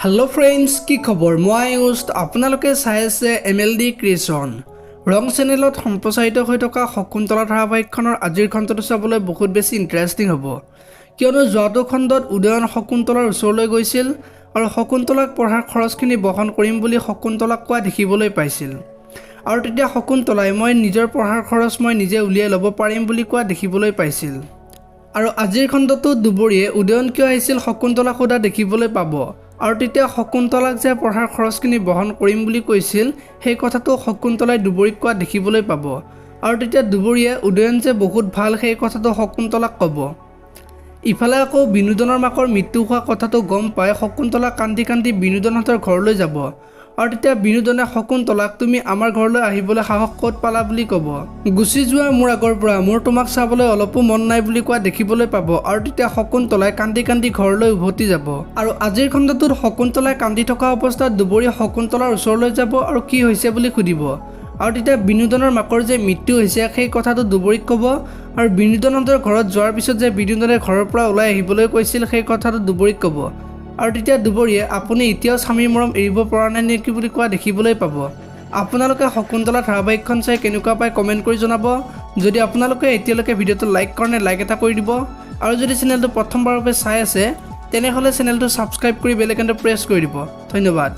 Hello friends की खबर मैं आयुष आपनालोके चाই আছে MLD क्रिएशन रंग चेनेলত सम्प्रचारित হৈ থকা শকুন্তলা ধাৰাবাহিকখনৰ আজিৰ খণ্ডটো চাবলৈ বহুত বেছি ইন্টাৰেষ্টিং হ'ব কিয়নো যোৱাটো খণ্ডত উদয়ন শকুন্তলাৰ ওচৰলৈ গৈছিল আৰু শকুন্তলাক পঢ়াৰ খৰচখিনি বহন কৰিম বুলি শকুন্তলাক কোৱা দেখিবলৈ পাইছিল আৰু তেতিয়া শকুন্তলাই মই নিজৰ পঢ়াৰ খৰচ মই নিজে উলিয়াই ল'ব পাৰিম বুলি কোৱা দেখিবলৈ পাইছিল আৰু আজিৰ খণ্ডটো দুবৰীয়ে উদয়ন কিয় আহিছিল শকুন্তলাক সোধা দেখিবলৈ পাব আৰু তেতিয়া শকুন্তলাক যে পঢ়াৰ খৰচখিনি বহন কৰিম বুলি কৈছিল সেই কথাটো শকুন্তলাই দুবৰীক কোৱা দেখিবলৈ পাব আৰু তেতিয়া দুবৰীয়ে উদয়ন যে বহুত ভাল সেই কথাটো শকুন্তলাক ক'ব ইফালে আকৌ বিনোদনৰ মাকৰ মৃত্যু হোৱা কথাটো গম পাই শকুন্তলা কান্দি কান্দি বিনোদনহঁতৰ ঘৰলৈ যাব আৰু তেতিয়া বিনোদনে শকুন্তলাক তুমি আমাৰ ঘৰলৈ আহিবলৈ সাহস ক'ত পালা বুলি ক'ব গুচি যোৱা মোৰ আগৰ পৰা মোৰ তোমাক চাবলৈ অলপো মন নাই বুলি কোৱা দেখিবলৈ পাব আৰু তেতিয়া শকুন্তলাই কান্দি কান্দি ঘৰলৈ উভতি যাব আৰু আজিৰ খণ্ডটোত শকুন্তলাই কান্দি থকা অৱস্থাত দুবৰীয়ে শকুন্তলাৰ ওচৰলৈ যাব আৰু কি হৈছে বুলি সুধিব আৰু তেতিয়া বিনোদনৰ মাকৰ যে মৃত্যু হৈছে সেই কথাটো দুবৰীক ক'ব আৰু বিনোদনহঁতৰ ঘৰত যোৱাৰ পিছত যে বিনোদনে ঘৰৰ পৰা ওলাই আহিবলৈ কৈছিল সেই কথাটো দুবৰীক ক'ব আৰু তেতিয়া দুবৰীয়ে আপুনি এতিয়াও স্বামীৰ মৰম এৰিব পৰা নাই নেকি বুলি কোৱা দেখিবলৈ পাব আপোনালোকে শকুন্তলা ধাৰাবাহিকখন চাই কেনেকুৱা পায় কমেণ্ট কৰি জনাব যদি আপোনালোকে এতিয়ালৈকে ভিডিঅ'টো লাইক কৰা নাই লাইক এটা কৰি দিব আৰু যদি চেনেলটো প্ৰথমবাৰৰ বাবে চাই আছে তেনেহ'লে চেনেলটো ছাবস্ক্ৰাইব কৰি বেল আইকনটো প্ৰেছ কৰি দিব ধন্যবাদ।